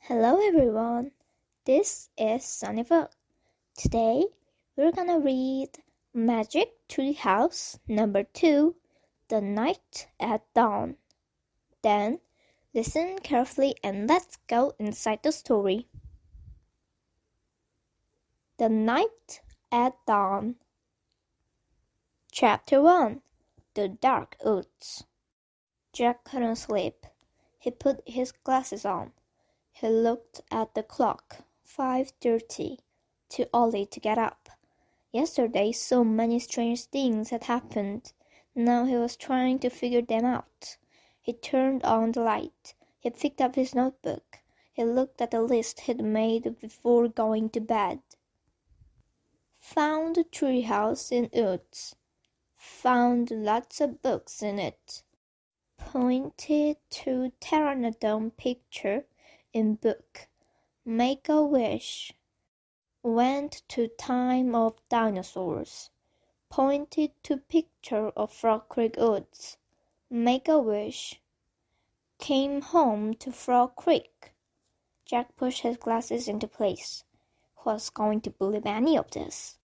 Hello everyone, this is Sunnybook. Today we're gonna read 매직트리하우스 number 2, The Night at Dawn. Then listen carefully and let's go inside the story. The Night at Dawn. Chapter 1, The Dark Woods. Jack couldn't sleep. He put his glasses on. He looked at the clock. 5:30. Too early to get up. Yesterday so many strange things had happened. Now he was trying to figure them out. He turned on the light. He picked up his notebook. He looked at the list he'd made before going to bed. Found a treehouse in woods. Found lots of books in it. Pointed to pteranodon picture in book. Make a wish. Went to time of dinosaurs. Pointed to picture of Frog Creek Woods. Make a wish. Came home to Frog Creek. Jack pushed his glasses into place. Who was going to believe any of this?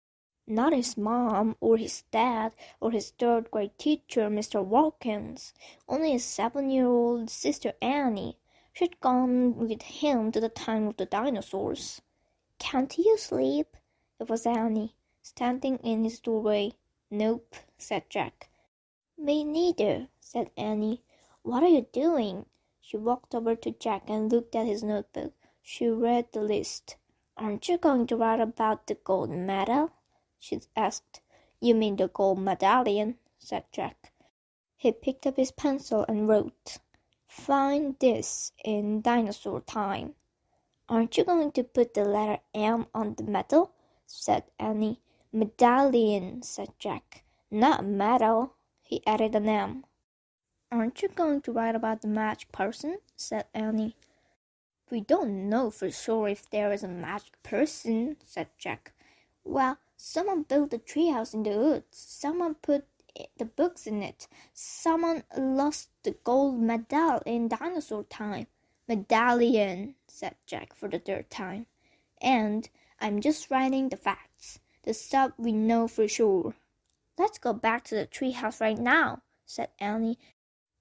Not his mom, or his dad, or his third-grade teacher, Mr. Wilkins. Only his 7-year-old sister Annie. She'd gone with him to the time of the dinosaurs. Can't you sleep? It was Annie, standing in his doorway. Nope, said Jack. Me neither, said Annie. What are you doing? She walked over to Jack and looked at his notebook. She read the list. Aren't you going to write about the gold medal? She asked. You mean the gold medallion, said Jack. He picked up his pencil and wrote. Find this in dinosaur time. Aren't you going to put the letter M on the medal? Said Annie. Medallion, said Jack. Not medal. He added an M. Aren't you going to write about the magic person? Said Annie. We don't know for sure if there is a magic person, said Jack. Well, someone built a treehouse in the woods. Someone put the books in it. Someone lost the gold medal in dinosaur time. Medallion, said Jack for the third time. And I'm just writing the facts, the stuff we know for sure. Let's go back to the treehouse right now, said Annie,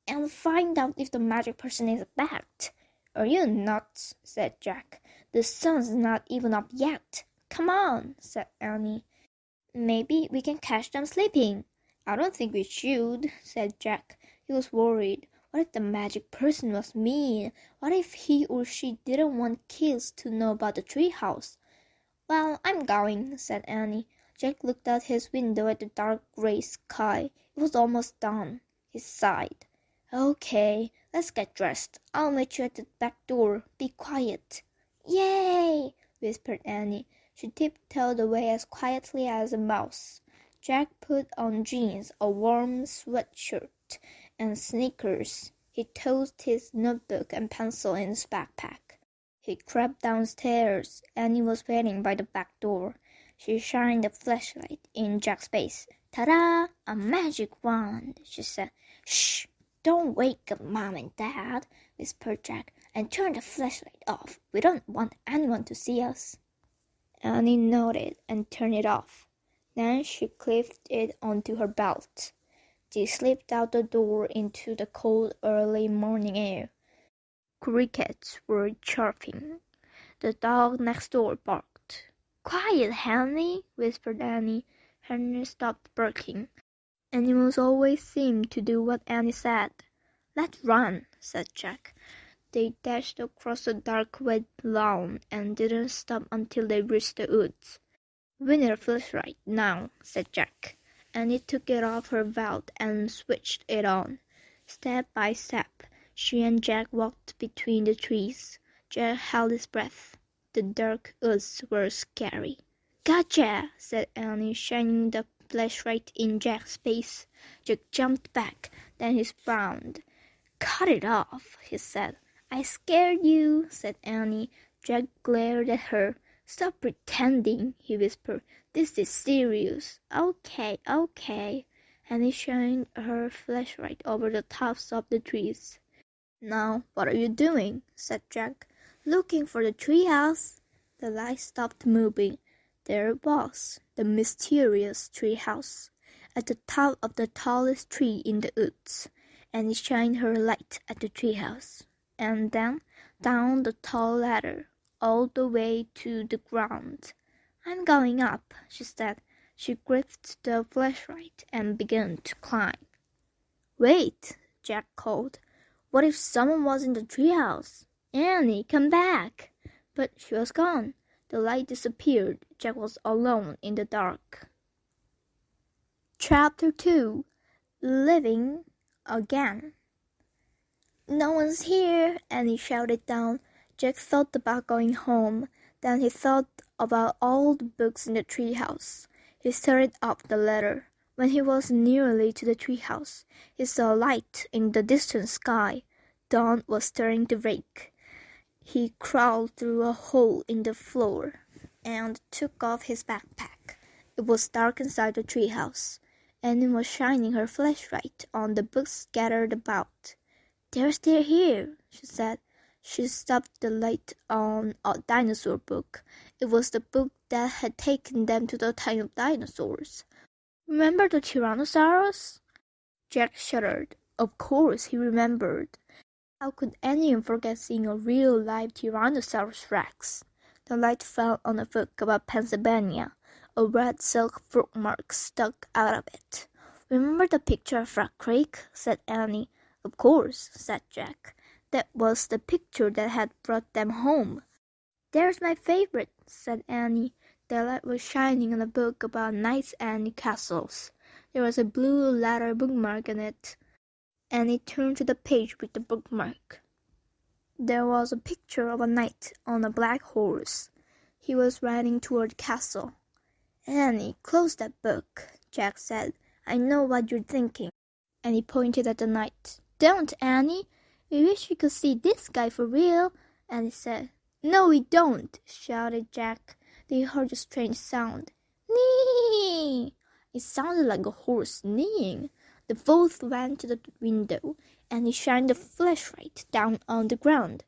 and find out if the magic person is a bat. Are you nuts? Said Jack. The sun's not even up yet. Come on, said Annie. Maybe we can catch them sleeping. I don't think we should, said Jack. He was worried. What if the magic person was mean? What if he or she didn't want kids to know about the treehouse? Well, I'm going, said Annie. Jack looked out his window at the dark gray sky. It was almost dawn. He sighed. Okay, let's get dressed. I'll meet you at the back door. Be quiet. Yay! Whispered Annie. She tiptoed away as quietly as a mouse. Jack put on jeans, a warm sweatshirt, and sneakers. He tossed his notebook and pencil in his backpack. He crept downstairs. Annie was waiting by the back door. She shined a flashlight in Jack's face. Ta-da! A magic wand, she said. Shh! Don't wake up Mom and Dad, whispered Jack, and turn the flashlight off. We don't want anyone to see us. Annie nodded and turned it off. Then she clipped it onto her belt. They slipped out the door into the cold early morning air. Crickets were chirping. The dog next door barked. Quiet, Henry, whispered Annie. Henry stopped barking. Animals always seemed to do what Annie said. Let's run, said Jack. They dashed across the dark wet lawn and didn't stop until they reached the woods. We need a flashlight now, said Jack. Annie took it off her belt and switched it on. Step by step, she and Jack walked between the trees. Jack held his breath. The dark woods were scary. Gotcha, said Annie, shining the flashlight in Jack's face. Jack jumped back, then he frowned. Cut it off, he said. I scared you, said Annie. Jack glared at her. Stop pretending, he whispered. This is serious. Okay. Annie shined her flashlight over the tops of the trees. Now, what are you doing? Said Jack. looking for the treehouse. The light stopped moving. There it was, the mysterious treehouse, at the top of the tallest tree in the woods. Annie shined her light at the treehouse, and then down the tall ladder, all the way to the ground. I'm going up, she said. She gripped the flashlight and began to climb. Wait, Jack called. What if someone was in the treehouse? Annie, come back! But she was gone. The light disappeared. Jack was alone in the dark. Chapter 2. Living Again. No one's here, Annie shouted down. Jack thought about going home. Then he thought about all the books in the treehouse. He started up the ladder. When he was nearly to the treehouse, he saw a light in the distant sky. Dawn was starting to break. He crawled through a hole in the floor and took off his backpack. It was dark inside the treehouse. Annie was shining her flashlight on the books scattered about. They're still here, she said. She stopped the light on a dinosaur book. It was the book that had taken them to the time of dinosaurs. Remember the Tyrannosaurus? Jack shuddered. Of course he remembered. How could anyone forget seeing a real live Tyrannosaurus Rex? The light fell on a book about Pennsylvania. A red silk bookmark stuck out of it. Remember the picture of Rock Creek? Said Annie. Of course, said Jack. That was the picture that had brought them home. There's my favorite, said Annie. The light was shining on a book about knights and castles. There was a blue letter bookmark on it. Annie turned to the page with the bookmark. There was a picture of a knight on a black horse. He was riding toward the castle. Annie, close that book, Jack said. I know what you're thinking. And he pointed at the knight. Don't, Annie. We wish we could see this guy for real. Annie said. No, we don't, shouted Jack. They heard a strange sound. Nee! It sounded like a horse neighing. They both ran to the window, and he shined the flashlight down on the ground.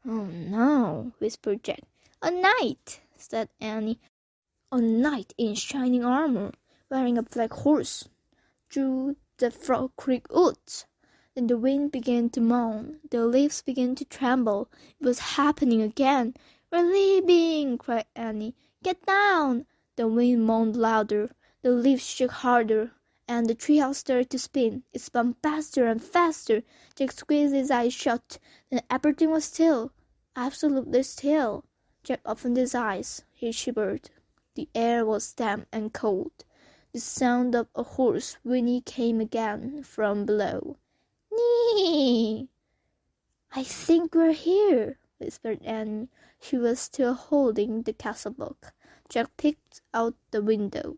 Oh no, whispered Jack. A knight, said Annie. A knight in shining armor, wearing a black horse, through the Frog Creek woods. Then the wind began to moan. The leaves began to tremble. It was happening again. We're leaving, cried Annie. Get down! The wind moaned louder. The leaves shook harder, and the treehouse started to spin. It spun faster and faster. Jack squeezed his eyes shut. Then everything was still, absolutely still. Jack opened his eyes. He shivered. The air was damp and cold. The sound of a horse whinny came again from below. Nee! I think we're here, whispered Annie. She was still holding the castle book. Jack peeked out the window.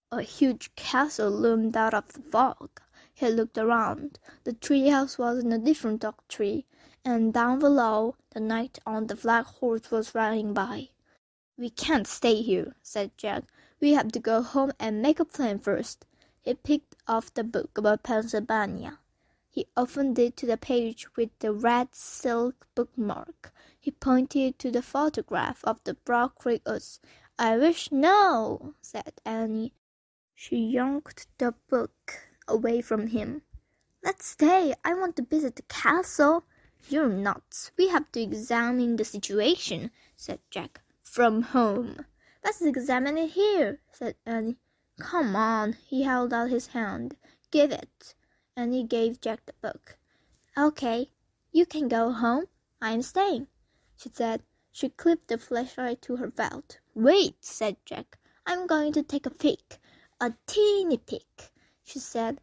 A huge castle loomed out of the fog. He looked around. The treehouse was in a different oak tree, and down below, the knight on the black horse was riding by. We can't stay here, said Jack. We have to go home and make a plan first. He picked up the book about Pennsylvania. He opened it to the page with the red silk bookmark. He pointed to the photograph of the Broad Creek woods. I wish no, said Annie. She yanked the book away from him. Let's stay. I want to visit the castle. You're nuts. We have to examine the situation, said Jack. From home. Let's examine it here, said Annie. Come on, he held out his hand. Give it. Annie gave Jack the book. Okay, you can go home. I'm staying, she said. She clipped the flashlight to her belt. Wait, said Jack. I'm going to take a peek. A teeny peek, she said,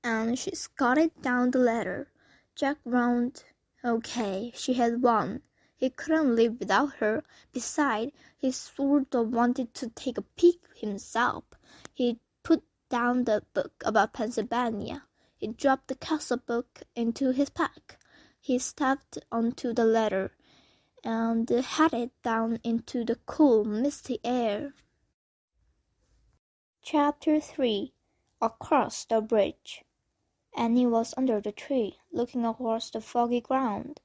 and she scudded down the ladder. Jack groaned. Okay, she had won. He couldn't live without her. Besides, he sort of wanted to take a peek himself. He put down the book about Pennsylvania. He dropped the castle book into his pack. He stepped onto the ladder and headed down into the cool, misty air. Chapter 3. Across the Bridge. Annie was under the tree, looking across the foggy ground.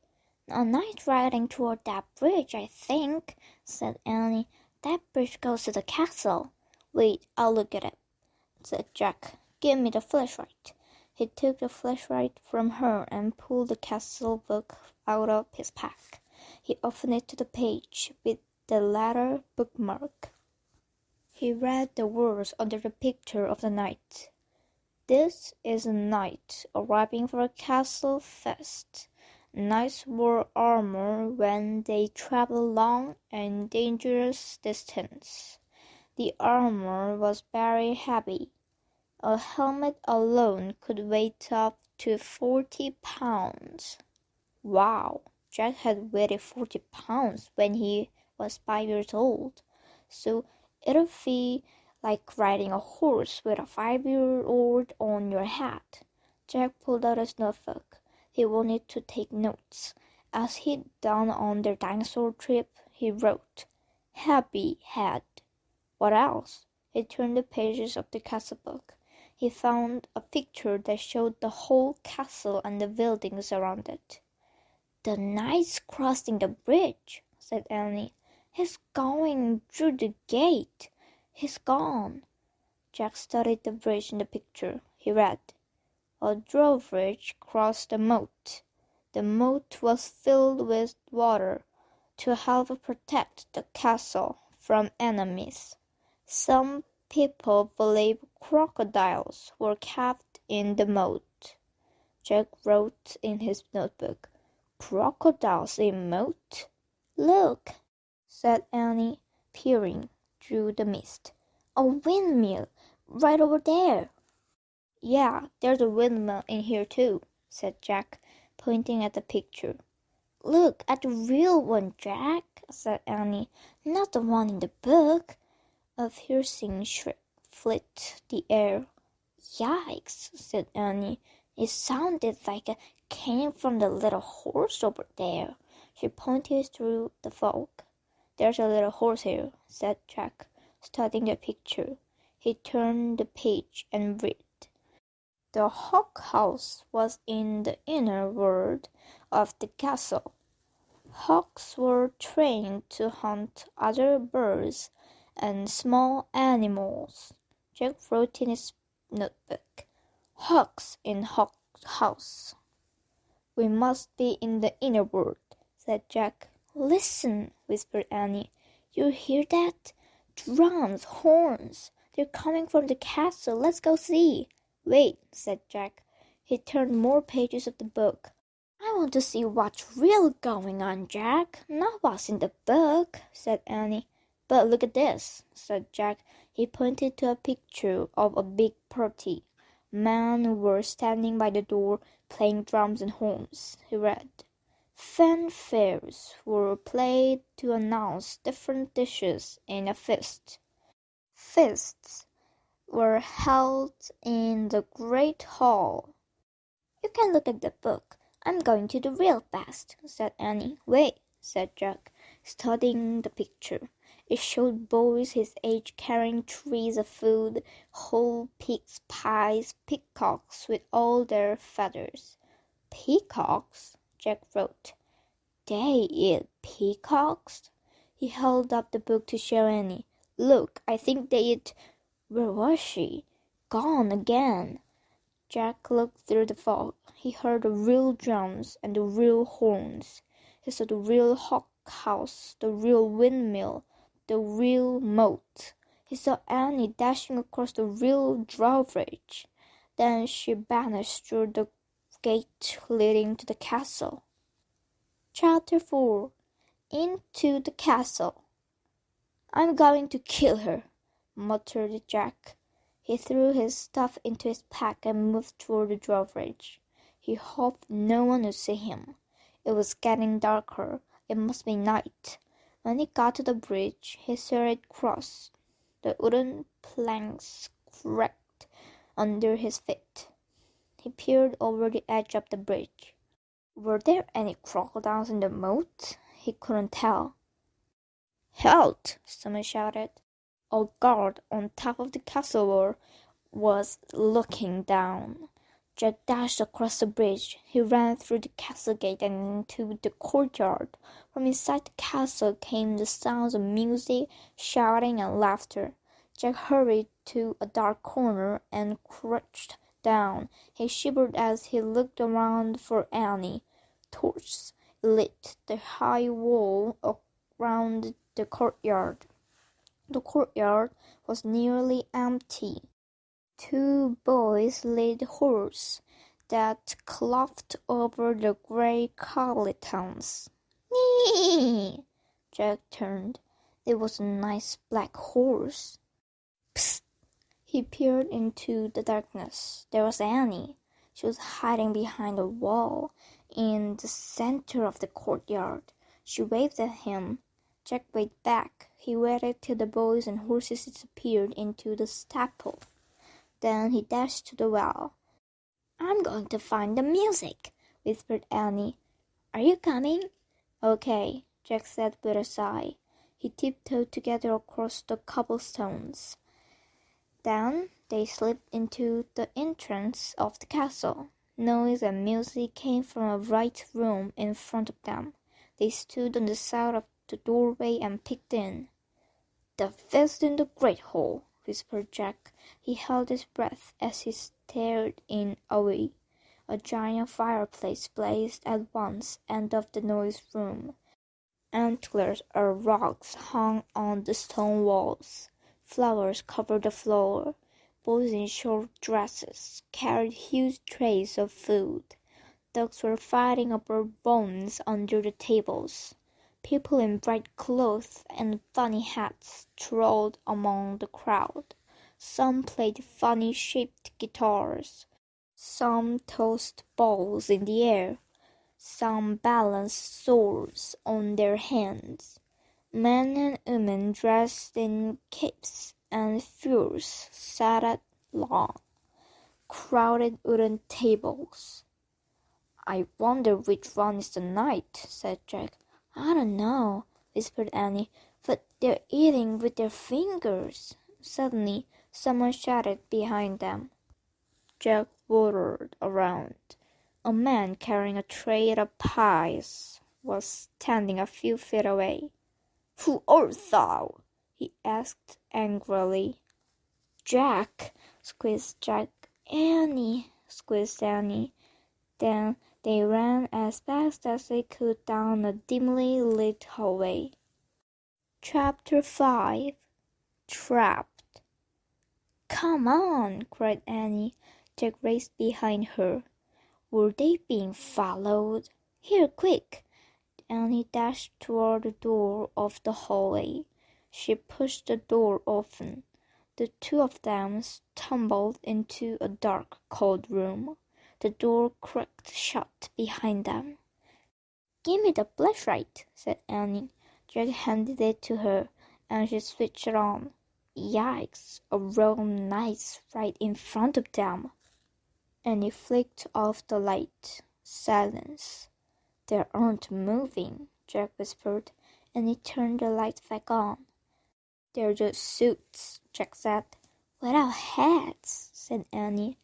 A night riding toward that bridge, I think, said Annie. That bridge goes to the castle. Wait, I'll look at it, said Jack. Give me the flashlight. He took the flashlight from her and pulled the castle book out of his pack. He opened it to the page with the letter bookmark. He read the words under the picture of the knight. This is a knight arriving for a castle feast. Knights wore armor when they travel long and dangerous distance. The armor was very heavy. A helmet alone could weigh up to 40 pounds. Wow, Jack had weighed 40 pounds when he was 5 years old. So it'll be like riding a horse with a 5-year-old on your head. Jack pulled out his notebook. He wanted to take notes. As he'd done on their dinosaur trip, he wrote, "Happy head." What else? He turned the pages of the castle book. He found a picture that showed the whole castle and the buildings around it. "The knight's crossing the bridge," said Annie. "He's going through the gate. He's gone." Jack studied the bridge in the picture. He read, "A drawbridge crossed the moat. The moat was filled with water to help protect the castle from enemies. Some people believe crocodiles were kept in the moat." Jack wrote in his notebook, "Crocodiles in moat? Look," said Annie, peering through the mist. "A windmill right over there." "Yeah, there's a windmill in here too," said Jack, pointing at the picture. "Look at the real one, Jack," said Annie, "not the one in the book." A piercing shriek filled the air. "Yikes," said Annie. "It sounded like it came from the little horse over there." She pointed through the fog. "There's a little horse here," said Jack, studying the picture. He turned the page and read. The hawk house was in the inner ward of the castle. Hawks were trained to hunt other birds and small animals. Jack wrote in his notebook, "Hawks in hawk house." "We must be in the inner ward," said Jack. "Listen," whispered Annie. "You hear that? Drums, horns. They're coming from the castle. Let's go see." "Wait," said Jack. He turned more pages of the book. "I want to see what's really going on, Jack, not what's in the book," said Annie. "But look at this," said Jack. He pointed to a picture of a big party. Men were standing by the door playing drums and horns. He read, "Fanfares were played to announce different dishes in a feast. Feasts were held in the great hall." "You can look at the book. I'm going to the real fast," said Annie. "Wait," said Jack, studying the picture. It showed boys his age carrying trays of food, whole pigs, pies, peacocks with all their feathers. "Peacocks?" Jack wrote. "They eat peacocks?" He held up the book to show Annie. "Look, I think they eat—" Where was she? Gone again. Jack looked through the fog. He heard the real drums and the real horns. He saw the real hawk house, the real windmill, the real moat. He saw Annie dashing across the real drawbridge. Then she vanished through the gate leading to the castle. Chapter 4. Into the Castle. "I'm going to kill her," muttered Jack. He threw his stuff into his pack and moved toward the drawbridge. He hoped no one would see him. It was getting darker. It must be night. When he got to the bridge, he saw it cross. The wooden planks cracked under his feet. He peered over the edge of the bridge. Were there any crocodiles in the moat? He couldn't tell. "Halt!" someone shouted. A guard on top of the castle wall was looking down. Jack dashed across the bridge. He ran through the castle gate and into the courtyard. From inside the castle came the sounds of music, shouting, and laughter. Jack hurried to a dark corner and crouched down. He shivered as he looked around for Annie. Torches lit the high wall around the courtyard. The courtyard was nearly empty. 2 boys led horse that clopped over the grey cobbletons. Nee! Jack turned. It was a nice black horse. Psst! He peered into the darkness. There was Annie. She was hiding behind a wall in the center of the courtyard. She waved at him. Jack waved back. He waited till the boys and horses disappeared into the stable. Then he dashed to the well. "I'm going to find the music," whispered Annie. "Are you coming?" "Okay," Jack said with a sigh. He tiptoed together across the cobblestones. Then they slipped into the entrance of the castle. Noise and music came from a bright room in front of them. They stood on the side of the doorway and peeked in. "The feast in the great hall," whispered Jack. He held his breath as he stared in awe. A giant fireplace blazed at one end of the noise room. Antlers of rocks hung on the stone walls. Flowers covered the floor. Boys in short dresses carried huge trays of food. Dogs were fighting over bones under the tables. People in bright clothes and funny hats strolled among the crowd. Some played funny-shaped guitars. Some tossed balls in the air. Some balanced swords on their hands. Men and women dressed in capes and furs sat at long, crowded wooden tables. "I wonder which one is the knight," said Jack. "I don't know," whispered Annie, "but they're eating with their fingers." Suddenly, someone shouted behind them. Jack whirled around. A man carrying a tray of pies was standing a few feet away. "Who art thou?" he asked angrily. "Jack," squeezed Jack. "Annie," squeezed Annie. Then they ran as fast as they could down a dimly lit hallway. Chapter 5. Trapped. "Come on!" cried Annie. Jack raced behind her. Were they being followed? "Here, quick!" Annie dashed toward the door of the hallway. She pushed the door open. The 2 of them stumbled into a dark, cold room. The door creaked shut behind them. "Give me the flashlight," said Annie. Jack handed it to her, and she switched it on. Yikes! A row of knights right in front of them. Annie flicked off the light. Silence. "They aren't moving," Jack whispered, and he turned the light back on. "They're just suits," Jack said. "Without hats," said Annie.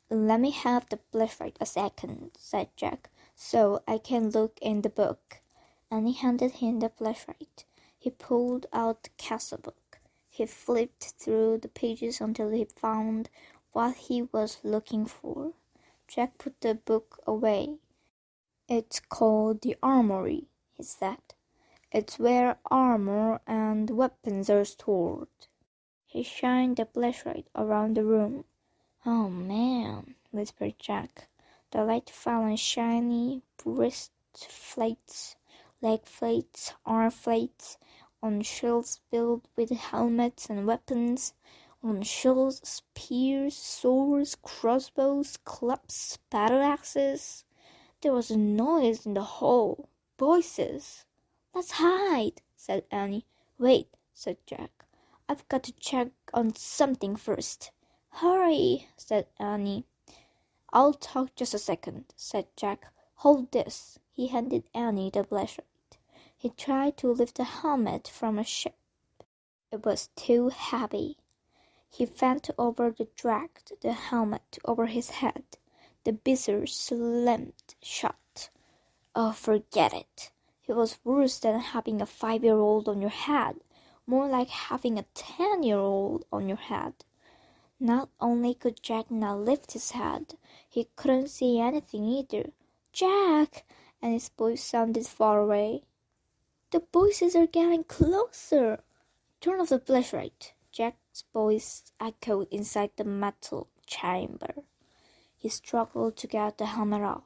"Let me have the flashlight a second," said Jack, "so I can look in the book." Annie handed him the flashlight. He pulled out the castle book. He flipped through the pages until he found what he was looking for. Jack put the book away. "It's called the Armory," he said. "It's where armor and weapons are stored." He shined the flashlight around the room. "Oh, man," whispered Jack. The light fell on shiny breastplates, leg plates, arm plates, on shields filled with helmets and weapons, on shields, spears, swords, crossbows, clubs, battle axes. There was a noise in the hall. Voices. "Let's hide," said Annie. "Wait," said Jack. "I've got to check on something first." "Hurry," said Annie. "I'll talk just a second," said Jack. "Hold this." He handed Annie the flashlight. He tried to lift the helmet from a ship. It was too heavy. He bent over and dragged the helmet over his head. The visor slammed shut. Oh, forget it. It was worse than having a 5-year-old on your head, more like having a 10-year-old on your head. Not only could Jack not lift his head, he couldn't see anything either. Jack! And his voice sounded far away. The voices are getting closer. Turn off the flashlight. Jack's voice echoed inside the metal chamber. He struggled to get the helmet off.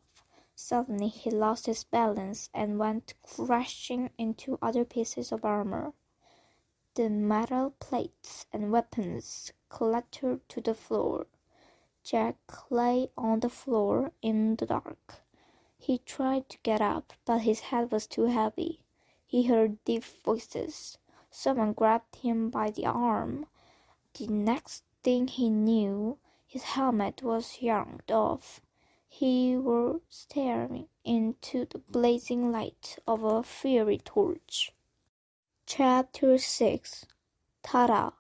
Suddenly he lost his balance and went crashing into other pieces of armor. The metal plates and weapons clattered to the floor. Jack lay on the floor in the dark. He tried to get up, but his head was too heavy. He heard deep voices. Someone grabbed him by the arm. The next thing he knew, his helmet was yanked off. He was staring into the blazing light of a fiery torch. Chapter 6. Ta-da!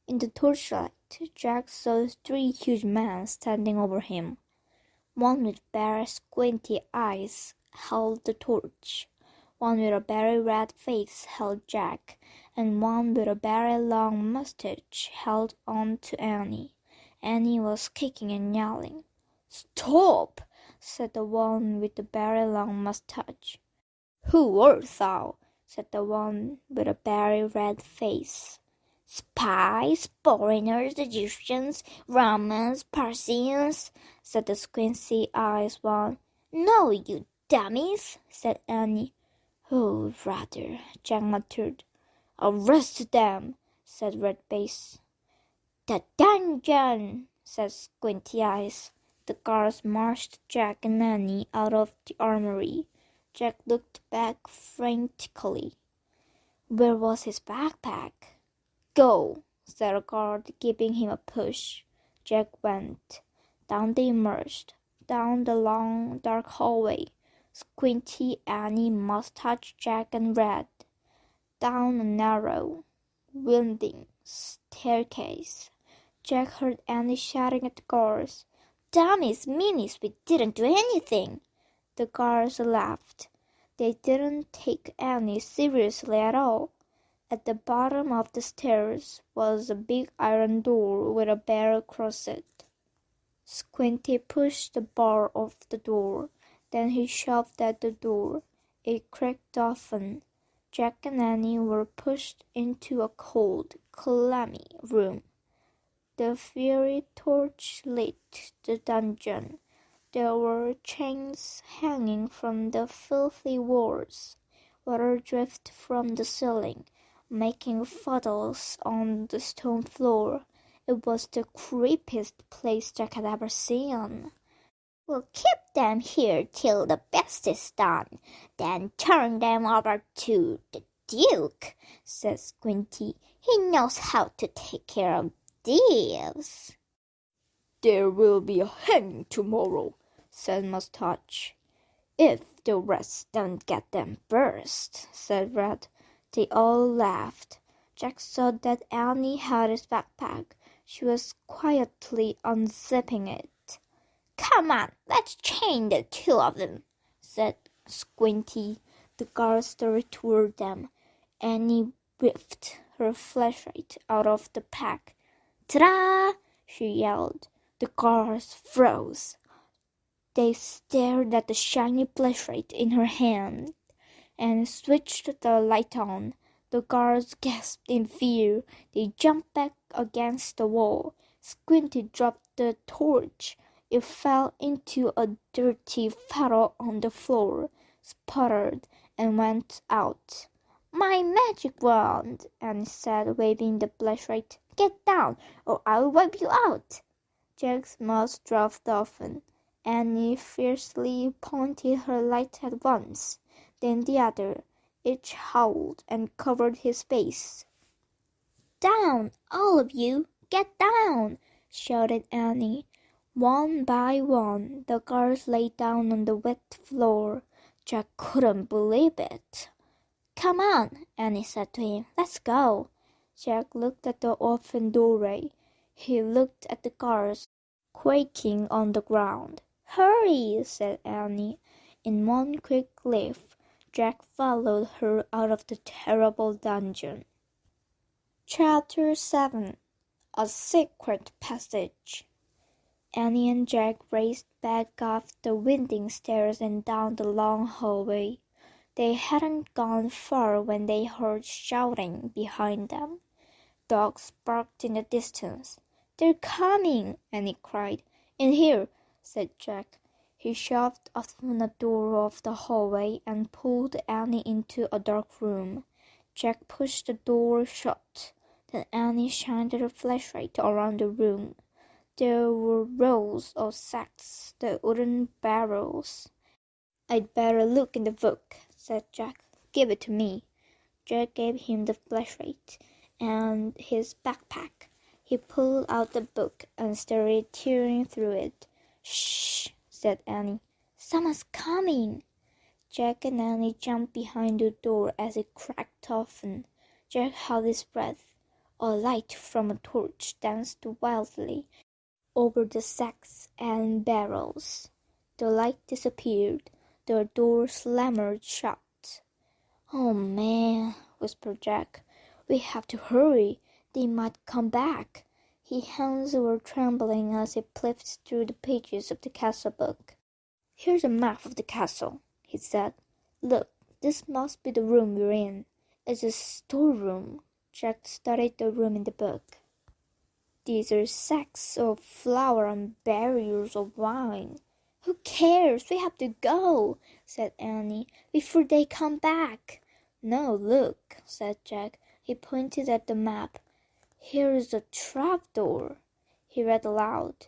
In the torchlight, Jack saw 3 huge men standing over him. One with bare, squinty eyes held the torch. One with a very red face held Jack, and one with a very long mustache held on to Annie. Annie was kicking and yelling. "Stop!" said the one with the very long mustache. "Who art thou?" said the one with a very red face. "Spies, foreigners, Egyptians, Romans, Persians," said the squinty eyes one. "No, you dummies," said Annie. "Oh, rather," Jack muttered. "Arrest them," said Red Face. "The dungeon," said Squinty Eyes. The guards marched Jack and Annie out of the armory. Jack looked back frantically. Where was his backpack? "Go," said a guard, giving him a push. Jack went. Down they emerged, down the long, dark hallway. Squinty, Annie, Mustache, Jack, and Red. Down a narrow, winding staircase. Jack heard Annie shouting at the guards. "Dummies, meanies, we didn't do anything." The guards laughed. They didn't take Annie seriously at all. At the bottom of the stairs was a big iron door with a bear across it. Squinty pushed the bar off the door. Then he shoved at the door. It cracked often. Jack and Annie were pushed into a cold, clammy room. The fiery torch lit the dungeon. There were chains hanging from the filthy walls. Water dripped from the ceiling, making puddles on the stone floor. It was the creepiest place Jack had ever seen. "We'll keep them here till the best is done, then turn them over to the Duke," said Squinty. "He knows how to take care of thieves." "There will be a hanging tomorrow," said Mustache. "If the rest don't get them first," said Red. They all laughed. Jack saw that Annie had his backpack. She was quietly unzipping it. "Come on, let's chain the 2 of them," said Squinty. The guards started toward them. Annie whipped her flashlight out of the pack. "Ta-da!" she yelled. The guards froze. They stared at the shiny flashlight in her hand and switched the light on. The guards gasped in fear. They jumped back against the wall. Squinty dropped the torch. It fell into a dirty puddle on the floor, sputtered, and went out. "My magic wand," Annie said, waving the flashlight. "Get down, or I'll wipe you out." Jack's mouth dropped open. Annie fiercely pointed her light at once, then the other. Each howled and covered his face. "Down, all of you! Get down!" shouted Annie. One by one, the guards lay down on the wet floor. Jack couldn't believe it. "Come on," Annie said to him. "Let's go." Jack looked at the open doorway. He looked at the guards. quaking on the ground. "Hurry!" said Annie. In one quick leap, Jack followed her out of the terrible dungeon. Chapter 7. A Secret Passage. Annie and Jack raced back up the winding stairs and down the long hallway. They hadn't gone far when they heard shouting behind them. Dogs barked in the distance. "They're coming!" Annie cried. "In here," said Jack. He shoved open a door of the hallway and pulled Annie into a dark room. Jack pushed the door shut. Then Annie shined her flashlight around the room. There were rows of sacks, the wooden barrels. "I'd better look in the book," said Jack. "Give it to me." Jack gave him the flashlight and his backpack. He pulled out the book and started tearing through it. "Shh," said Annie. "Someone's coming." Jack and Annie jumped behind the door as it cracked open. Jack held his breath. A light from a torch danced wildly over the sacks and barrels. The light disappeared. The door slammed shut. "Oh, man," whispered Jack. "We have to hurry. They might come back." His hands were trembling as he flipped through the pages of the castle book. "Here's a map of the castle," he said. "Look, this must be the room we're in. It's a storeroom." Jack studied the room in the book. "These are sacks of flour and barrels of wine." "Who cares? We have to go," said Annie, "before they come back." "No, look," said Jack. He pointed at the map. "Here is a trapdoor." He read aloud.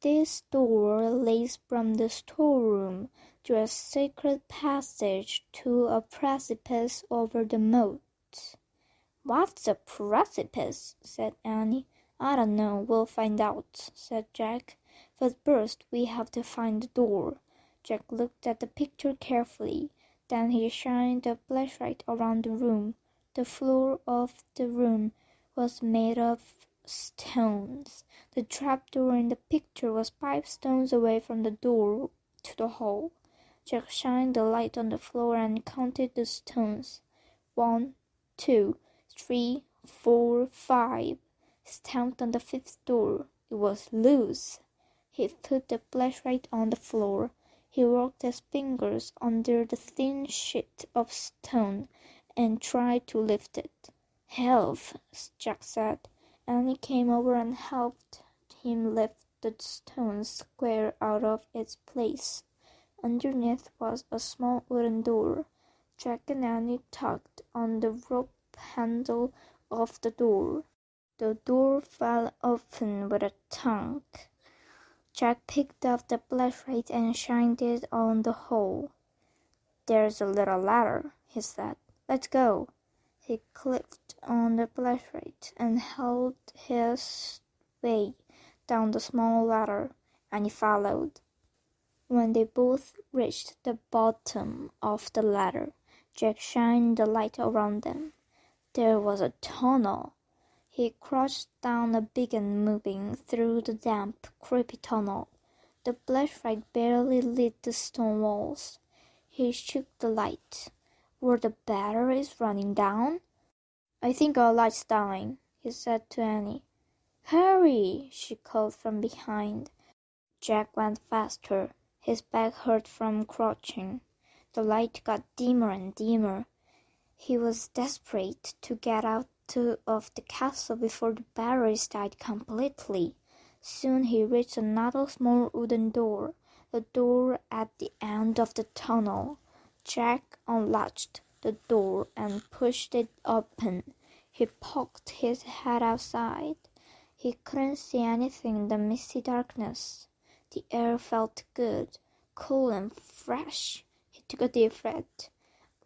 "This door leads from the storeroom to a secret passage to a precipice over the moat." "What's a precipice?" said Annie. "I don't know. We'll find out," said Jack. "But first we have to find the door." Jack looked at the picture carefully. Then he shined the flashlight around the room. The floor of the room was made of stones. The trapdoor in the picture was 5 stones away from the door to the hall. Jack shined the light on the floor and counted the stones. 1, 2, 3, 4, 5. He stamped on the 5th door. It was loose. He put the flashlight on the floor. He worked his fingers under the thin sheet of stone and tried to lift it. "Help," Jack said. Annie came over and helped him lift the stone square out of its place. Underneath was a small wooden door. Jack and Annie tugged on the rope handle of the door. The door fell open with a thunk. Jack picked up the flashlight and shined it on the hole. "There's a little ladder," he said. "Let's go." He clipped on the flashlight and held his way down the small ladder, and he followed. When they both reached the bottom of the ladder, Jack shined the light around them. There was a tunnel. He crouched down a big and moving through the damp, creepy tunnel. The flashlight barely lit the stone walls. He shook the light. Were the batteries running down? "I think our light's dying," he said to Annie. "Hurry!" she called from behind. Jack went faster. His back hurt from crouching. The light got dimmer and dimmer. He was desperate to get out of the castle before the batteries died completely. Soon he reached another small wooden door, the door at the end of the tunnel. Jack unlatched the door and pushed it open. He poked his head outside. He couldn't see anything in the misty darkness. The air felt good, cool and fresh. He took a deep breath.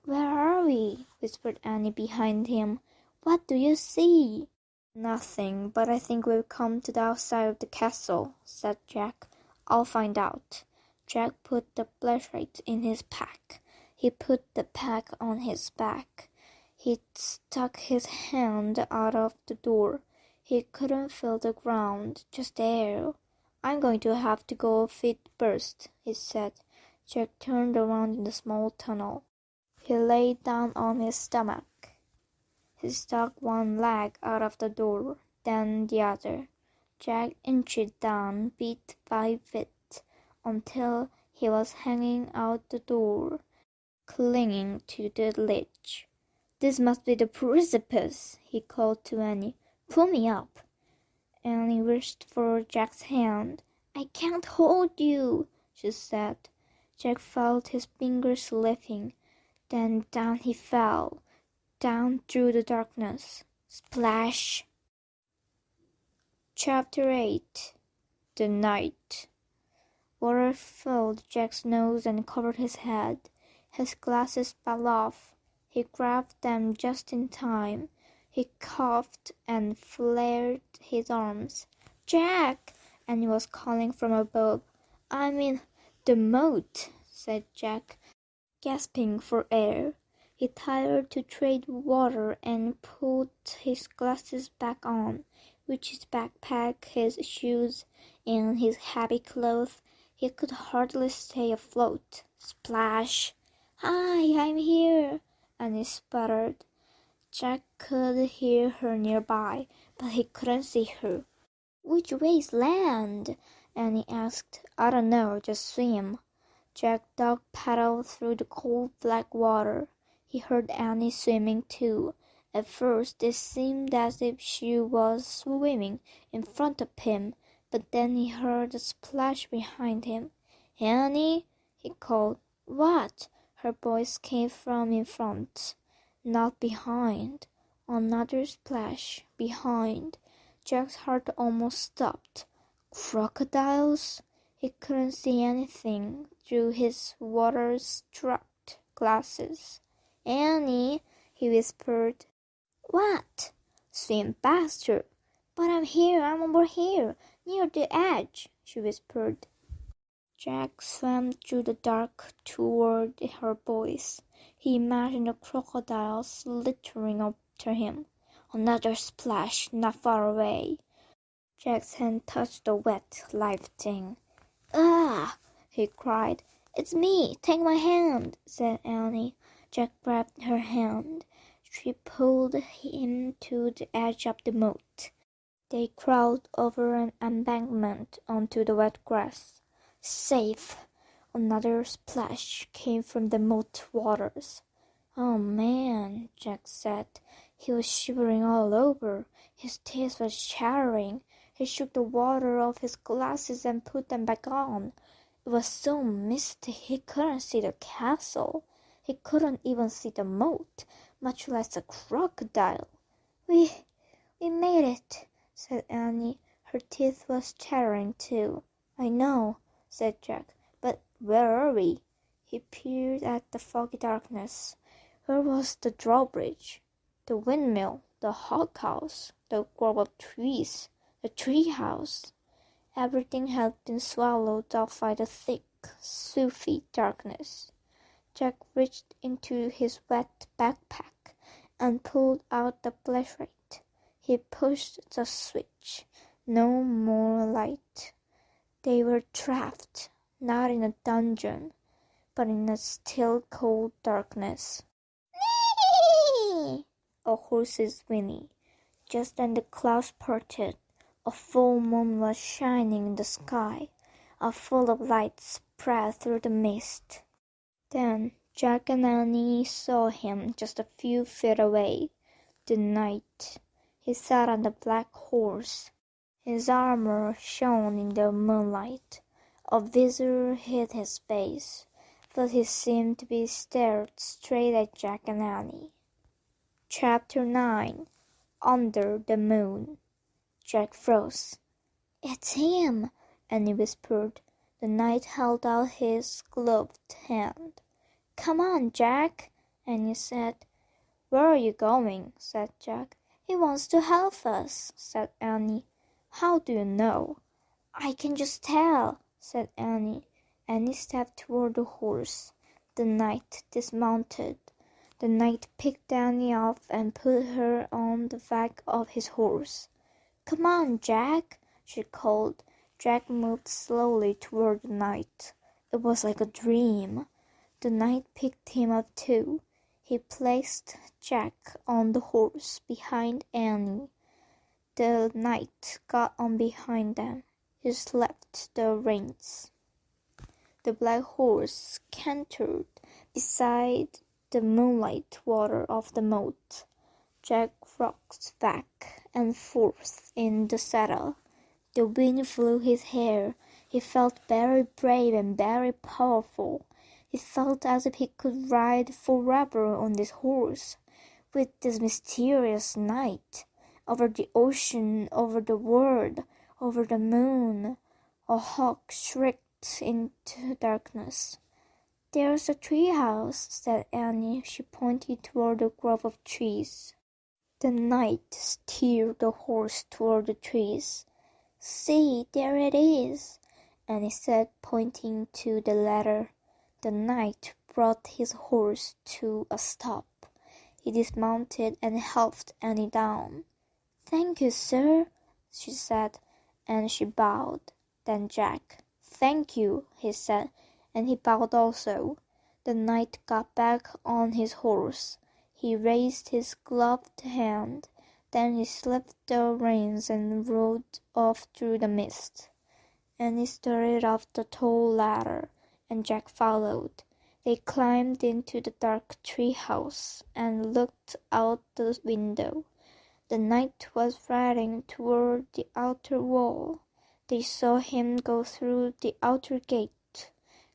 "Where are we?" whispered Annie behind him. "What do you see?" "Nothing, but I think we've come to the outside of the castle," said Jack. "I'll find out." Jack put the flashlight in his pack. He put the pack on his back. He stuck his hand out of the door. He couldn't feel the ground, just air. I'm going to have to go feet first, he said. Jack turned around in the small tunnel. He lay down on his stomach. He stuck one leg out of the door, then the other. Jack inched down bit by bit until he was hanging out the door, clinging to the ledge. This must be the precipice, he called to Annie. Pull me up. Annie reached for Jack's hand. I can't hold you, she said. Jack felt his fingers slipping. Then down he fell, down through the darkness. Splash! Chapter 8. The Night. Water filled Jack's nose and covered his head. His glasses fell off. He grabbed them just in time. He coughed and flared his arms. Jack! Annie was calling from above. I'm in the moat, said Jack, gasping for air. He tired to trade water and put his glasses back on, with his backpack, his shoes, and his heavy clothes. He could hardly stay afloat. Splash! Hi, I'm here, Annie sputtered. Jack could hear her nearby, but he couldn't see her. Which way's land? Annie asked. I don't know, just swim. Jack dog paddled through the cold black water. He heard Annie swimming too. At first it seemed as if she was swimming in front of him, but then he heard a splash behind him. Annie, he called. What? Her voice came from in front, not behind. Another splash behind. Jack's heart almost stopped. Crocodiles? He couldn't see anything through his water-struck glasses. Annie, he whispered. What? Swim faster. But I'm over here, near the edge, she whispered. Jack swam through the dark toward her voice. He imagined a crocodile slithering after him. Another splash, not far away. Jack's hand touched the wet, live thing. Ah! He cried. It's me! Take my hand, said Annie. Jack grabbed her hand. She pulled him to the edge of the moat. They crawled over an embankment onto the wet grass. Safe! Another splash came from the moat waters. Oh man, Jack said. He was shivering all over. His teeth were chattering. He shook the water off his glasses and put them back on. It was so misty he couldn't see the castle. He couldn't even see the moat, much less a crocodile. We made it, said Annie. Her teeth was chattering too. I know, said Jack, but where are we? He peered at the foggy darkness. Where was the drawbridge? The windmill, the hoghouse, the grove of trees, the treehouse. Everything had been swallowed up by the thick, soupy darkness. Jack reached into his wet backpack and pulled out the flashlight. He pushed the switch. No more light. They were trapped, not in a dungeon, but in a still cold darkness. Nee! A horse's whinny. Just then the clouds parted. A full moon was shining in the sky. A full of light spread through the mist. Then Jack and Annie saw him just a few feet away. The knight. He sat on the black horse. His armor shone in the moonlight. A visor hid his face, but he seemed to be stared straight at Jack and Annie. Chapter 9. Under the Moon. Jack froze. It's him, Annie whispered. The knight held out his gloved hand. Come on, Jack, Annie said. Where are you going? Said Jack. He wants to help us, said Annie. How do you know? I can just tell, said Annie. Annie stepped toward the horse. The knight dismounted. The knight picked Annie up and put her on the back of his horse. Come on, Jack, she called. Jack moved slowly toward the knight. It was like a dream. The knight picked him up too. He placed Jack on the horse behind Annie. The knight got on behind them. He slapped the reins. The black horse cantered beside the moonlight water of the moat. Jack rocked back and forth in the saddle. The wind flew his hair. He felt very brave and very powerful. He felt as if he could ride forever on this horse, with this mysterious knight, over the ocean, over the world, over the moon. A hawk shrieked into darkness. "There's a treehouse," said Annie. She pointed toward the grove of trees. The knight steered the horse toward the trees. "See, there it is," Annie said, pointing to the ladder. The knight brought his horse to a stop. He dismounted and helped Annie down. "Thank you, sir," she said, and she bowed. Then Jack. "Thank you," he said, and he bowed also. The knight got back on his horse. He raised his gloved hand. Then he slipped the reins and rode off through the mist. Annie started off the tall ladder, and Jack followed. They climbed into the dark treehouse and looked out the window. The knight was riding toward the outer wall. They saw him go through the outer gate.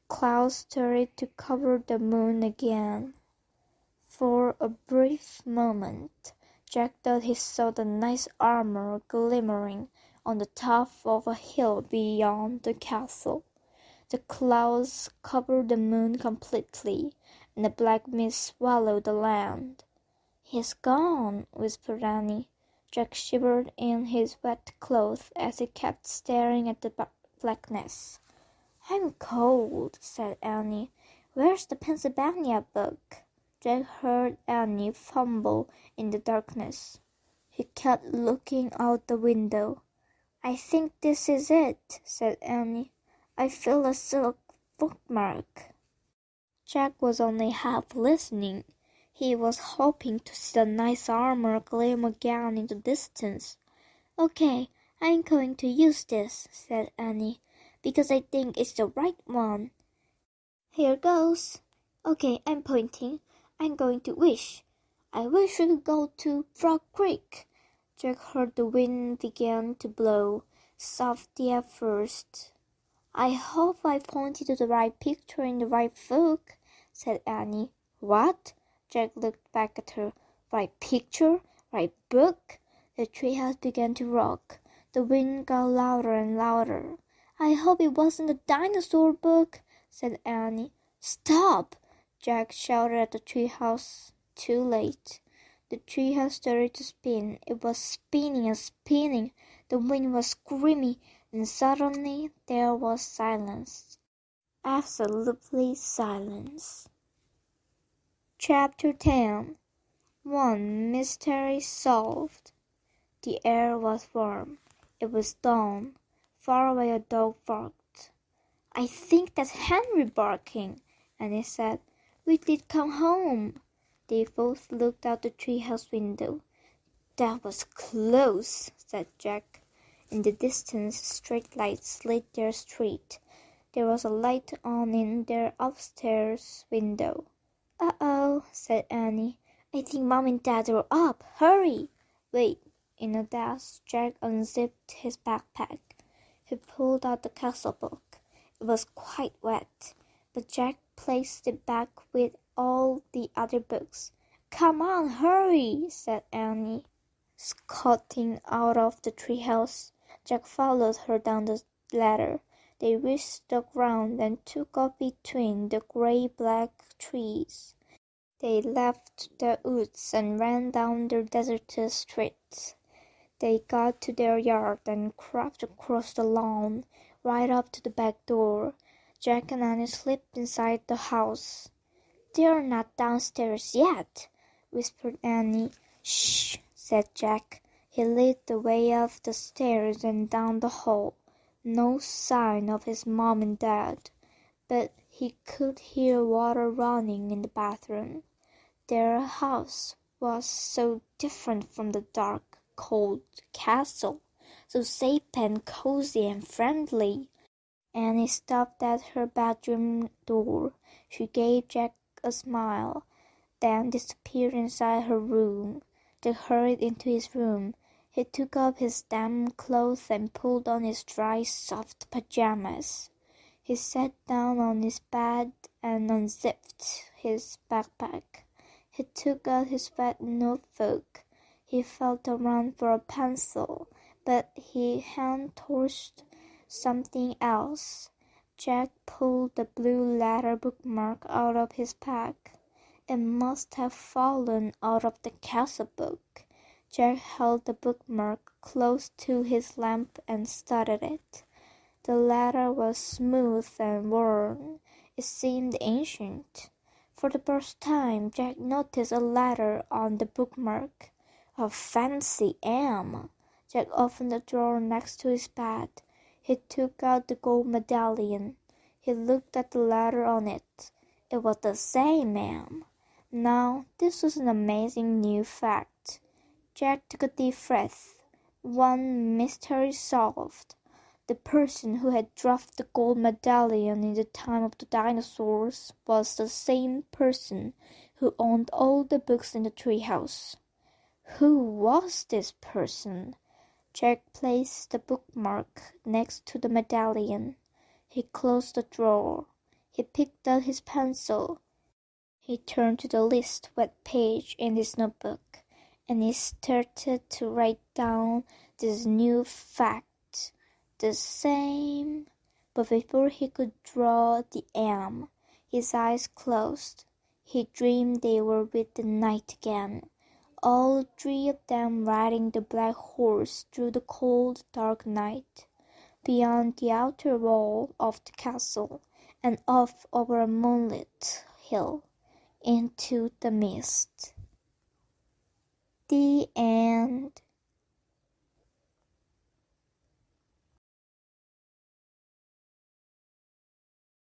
Clouds started to cover the moon again. For a brief moment, Jack thought he saw the knight's armor glimmering on the top of a hill beyond the castle. The clouds covered the moon completely, and the black mist swallowed the land. "He's gone," whispered Annie. Jack shivered in his wet clothes as he kept staring at the blackness. "I'm cold," said Annie. "Where's the Pennsylvania book?" Jack heard Annie fumble in the darkness. He kept looking out the window. "I think this is it," said Annie. "I feel a silk bookmark." Jack was only half listening. He was hoping to see the nice armor gleam again in the distance. "Okay, I'm going to use this," said Annie, "because I think it's the right one. Here goes. Okay, I'm pointing. I'm going to wish. I wish we could go to Frog Creek." Jack heard the wind begin to blow, softly at first. "I hope I pointed to the right picture in the right book," said Annie. "What?" Jack looked back at her. "Right picture? Right book?" The treehouse began to rock. The wind got louder and louder. "I hope it wasn't a dinosaur book," said Annie. "Stop!" Jack shouted at the treehouse. Too late. The treehouse started to spin. It was spinning and spinning. The wind was screaming, and suddenly there was silence. Absolutely silence. Chapter 10. One mystery solved. The air was warm. It was dawn. Far away a dog barked. "I think that's Henry barking," Annie said. "We did come home." They both looked out the treehouse window. "That was close," said Jack. In the distance, street lights lit their street. There was a light on in their upstairs window. "Uh-oh," said Annie. "I think Mom and Dad are up. Hurry!" "Wait." In a dash, Jack unzipped his backpack. He pulled out the castle book. It was quite wet, but Jack placed it back with all the other books. "Come on, hurry," said Annie. Scutting out of the treehouse, Jack followed her down the ladder. They reached the ground and took off between the gray-black trees. They left the woods and ran down the deserted streets. They got to their yard and crept across the lawn, right up to the back door. Jack and Annie slipped inside the house. "They're not downstairs yet," whispered Annie. "Shh," said Jack. He led the way up the stairs and down the hall. No sign of his mom and dad, but he could hear water running in the bathroom. Their house was so different from the dark, cold castle, so safe and cozy and friendly. Annie stopped at her bedroom door. She gave Jack a smile, then disappeared inside her room. Jack hurried into his room. He took off his damp clothes and pulled on his dry, soft pajamas. He sat down on his bed and unzipped his backpack. He took out his wet notebook. He felt around for a pencil, but he hand towards something else. Jack pulled the blue letter bookmark out of his pack. It must have fallen out of the castle book. Jack held the bookmark close to his lamp and studied it. The letter was smooth and worn. It seemed ancient. For the first time, Jack noticed a letter on the bookmark. A fancy M. Jack opened the drawer next to his bed. He took out the gold medallion. He looked at the letter on it. It was the same M. Now, this was an amazing new fact. Jack took a deep breath. One mystery solved. The person who had dropped the gold medallion in the time of the dinosaurs was the same person who owned all the books in the treehouse. Who was this person? Jack placed the bookmark next to the medallion. He closed the drawer. He picked out his pencil. He turned to the least wet page in his notebook, and he started to write down this new fact. The same. But before he could draw the M, his eyes closed. He dreamed they were with the night again. All three of them riding the black horse through the cold, dark night, beyond the outer wall of the castle, and off over a moonlit hill, into the mist. The end.